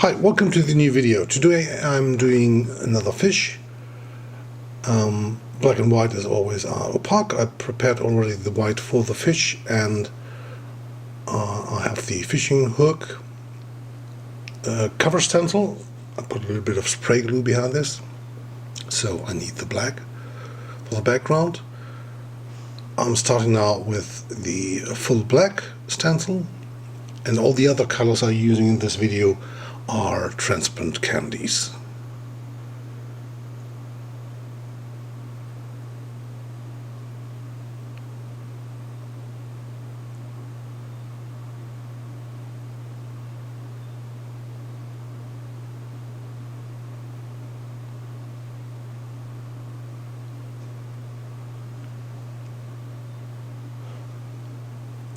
Hi, welcome to the new video. Today I'm doing another fish. Black and white as always are opaque. I prepared already the white for the fish, and I have the fishing hook cover stencil. I put a little bit of spray glue behind this, so I need the black for the background. I'm starting now with the full black stencil, and all the other colors I'm using in this video are transparent candies.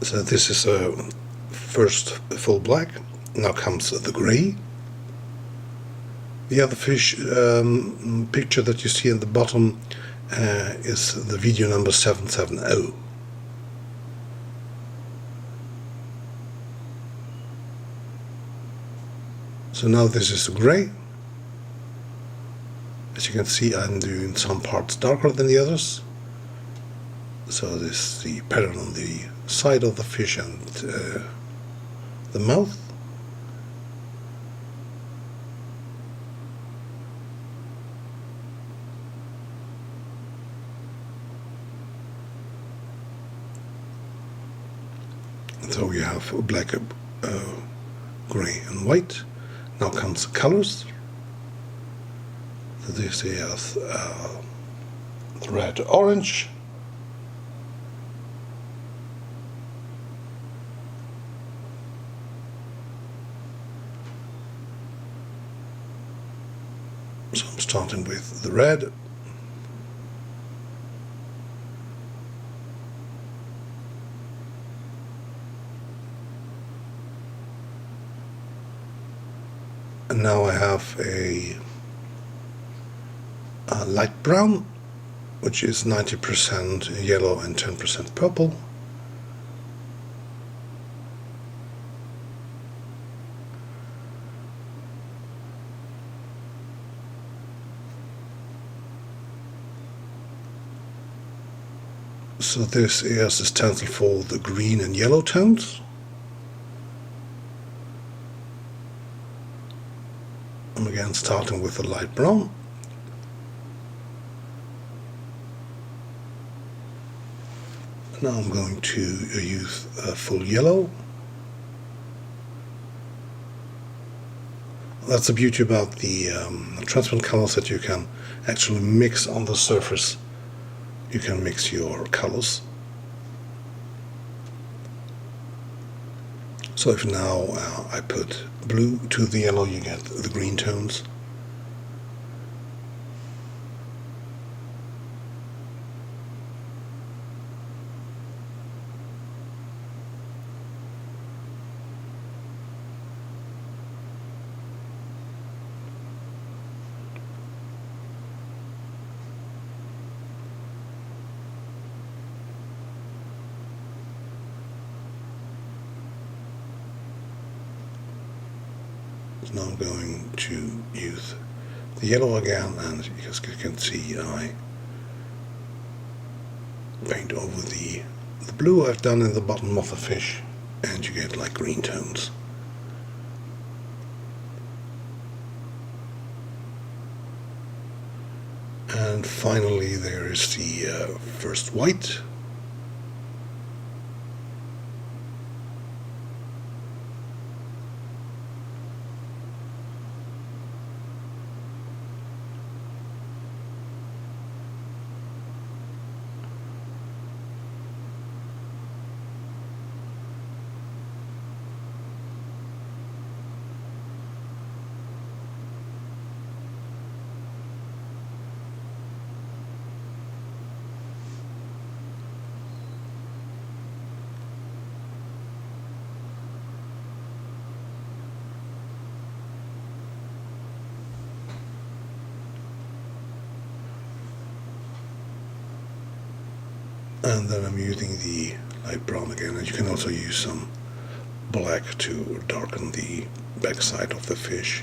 So this is a first full black. Now comes the gray. The other fish picture that you see in the bottom is the video number 770. So now this is the gray. As you can see, I'm doing some parts darker than the others. So this is the pattern on the side of the fish and the mouth. So we have black, gray and white. Now comes the colors. So this is red, orange. So I'm starting with the red. And now I have a light brown, which is 90% yellow and 10% purple. So this is the stencil for the green and yellow tones. I'm again starting with the light brown. Now I'm going to use full yellow. That's the beauty about the transparent colors, that you can actually mix on the surface. You can mix your colors. So if now I put blue to the yellow, you get the green tones. Now I'm going to use the yellow again, and as you can see, I paint over the blue I've done in the bottom of the fish, and you get like green tones. And finally there is the first white. And then I'm using the light brown again, and you can also use some black to darken the backside of the fish.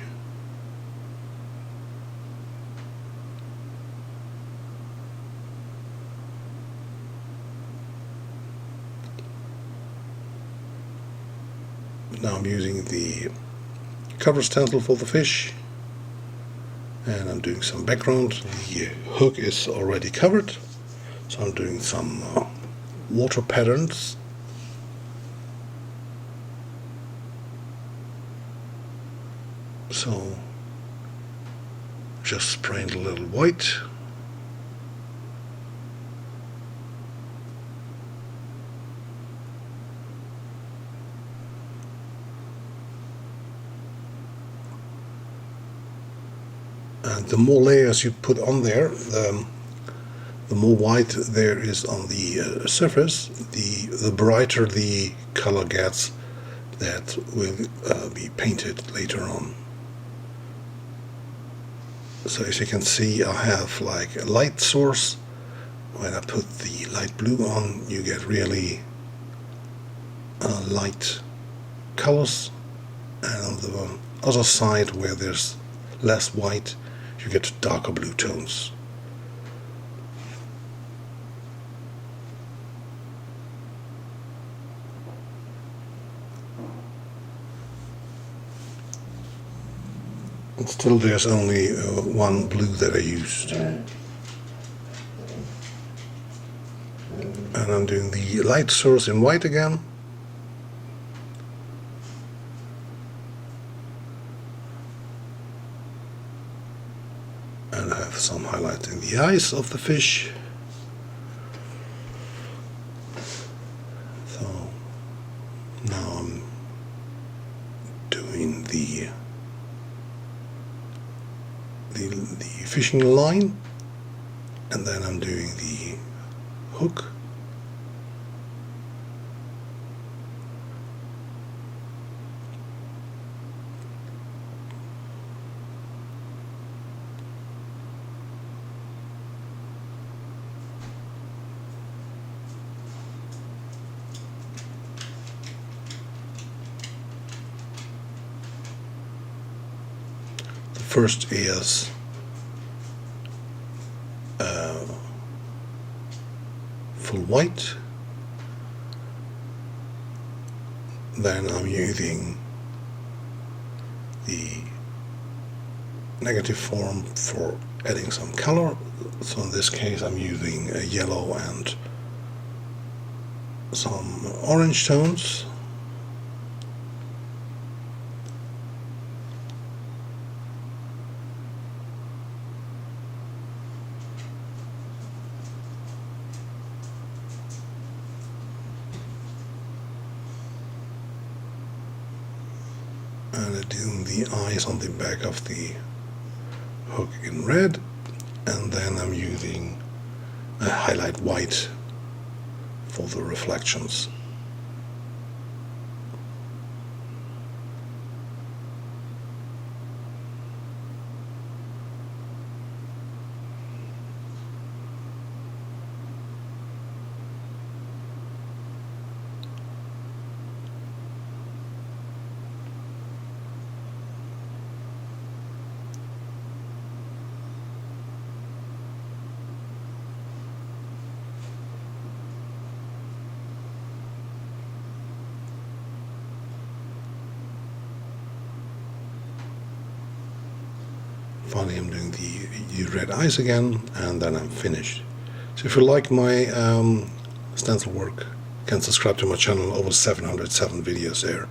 Now I'm using the cover stencil for the fish, and I'm doing some background. The hook is already covered, so I'm doing some water patterns. So just spraying a little white. And the more layers you put on there, the more white there is on the surface, the brighter the color gets that will be painted later on. So as you can see, I have like a light source. When I put the light blue on, you get really light colors, and on the other side where there's less white, you get darker blue tones. And still there's only one blue that I used. And I'm doing the light source in white again. And I have some highlight in the eyes of the fish. So now I'm doing the fishing line, and then I'm doing the hook. First is full white, then I'm using the negative form for adding some color. So in this case I'm using a yellow and some orange tones. And doing the eyes on the back of the hook in red, and then I'm using a highlight white for the reflections. Finally, I'm doing the red eyes again, and then I'm finished. So if you like my stencil work, you can subscribe to my channel. Over 707 videos there.